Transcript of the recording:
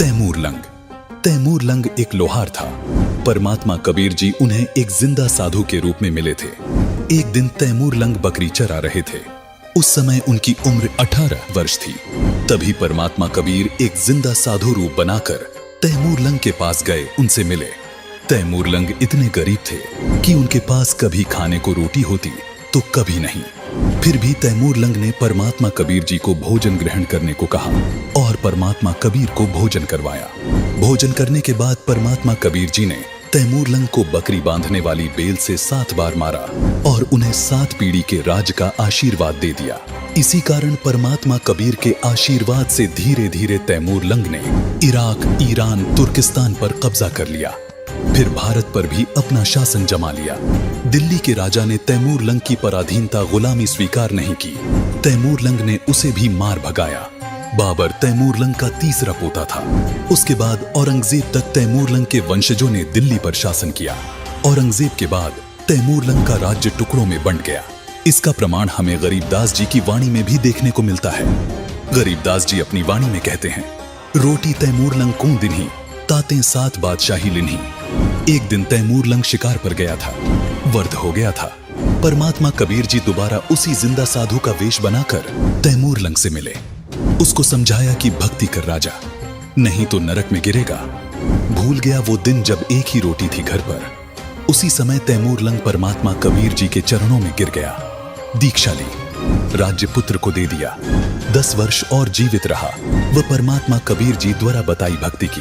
Taimur lung एक लोहार था। परमात्मा कबीर जी उन्हें एक जिंदा साधु के रूप में मिले थे। एक दिन तैमूर लंग बकरी चरा रहे थे। उस समय उनकी उम्र 18 वर्ष थी। तभी परमात्मा कबीर एक जिंदा साधु रूप बनाकर तैमूर लंग के पास गए, उनसे मिले। तैमूर लंग इतने गरीब थे कि उनके पास कभी खाने को रोटी होती तो कभी नहीं। फिर भी तैमूर लंग ने परमात्मा कबीर जी को भोजन ग्रहण करने को कहा और परमात्मा कबीर को भोजन करवाया। भोजन करने के बाद परमात्मा कबीर जी ने तैमूर लंग को बकरी बांधने वाली बेल से 7 बार मारा और उन्हें 7 पीढ़ी के राज का आशीर्वाद दे दिया। इसी कारण परमात्मा कबीर के आशीर्वाद से धीरे धीरे तैमूर लंग ने इराक, ईरान, तुर्किस्तान पर कब्जा कर लिया। फिर भारत पर भी अपना शासन जमा लिया। दिल्ली के राजा ने तैमूर लंग की पराधीनता, गुलामी स्वीकार नहीं की। तैमूर लंग ने उसे भी मार भगाया। बाबर तैमूर लंग का तीसरा पोता था। उसके बाद औरंगजेब तक तैमूर लंग के वंशजों ने दिल्ली पर शासन किया। औरंगजेब के बाद तैमूर लंग का राज्य टुकड़ों में बंट गया। इसका प्रमाण हमें गरीबदास जी की वाणी में भी देखने को मिलता है। गरीबदास जी अपनी वाणी में कहते हैं, रोटी तैमूर लंग को दिन्ही, ताते 7 बादशाही लिन्ही। एक दिन तैमूर लंग शिकार पर गया था। वर्द हो गया था। परमात्मा कबीर जी दोबारा उसी जिंदा साधु का वेश बनाकर तैमूर लंग से मिले। उसको समझाया कि भक्ति कर राजा, नहीं तो नरक में गिरेगा। भूल गया वो दिन जब एक ही रोटी थी घर पर। उसी समय तैमूर लंग परमात्मा कबीर जी के चरणों में गिर गया। दीक्षा ली, राज्य पुत्र को दे दिया। 10 वर्ष और जीवित रहा। वह परमात्मा कबीर जी द्वारा बताई भक्ति की।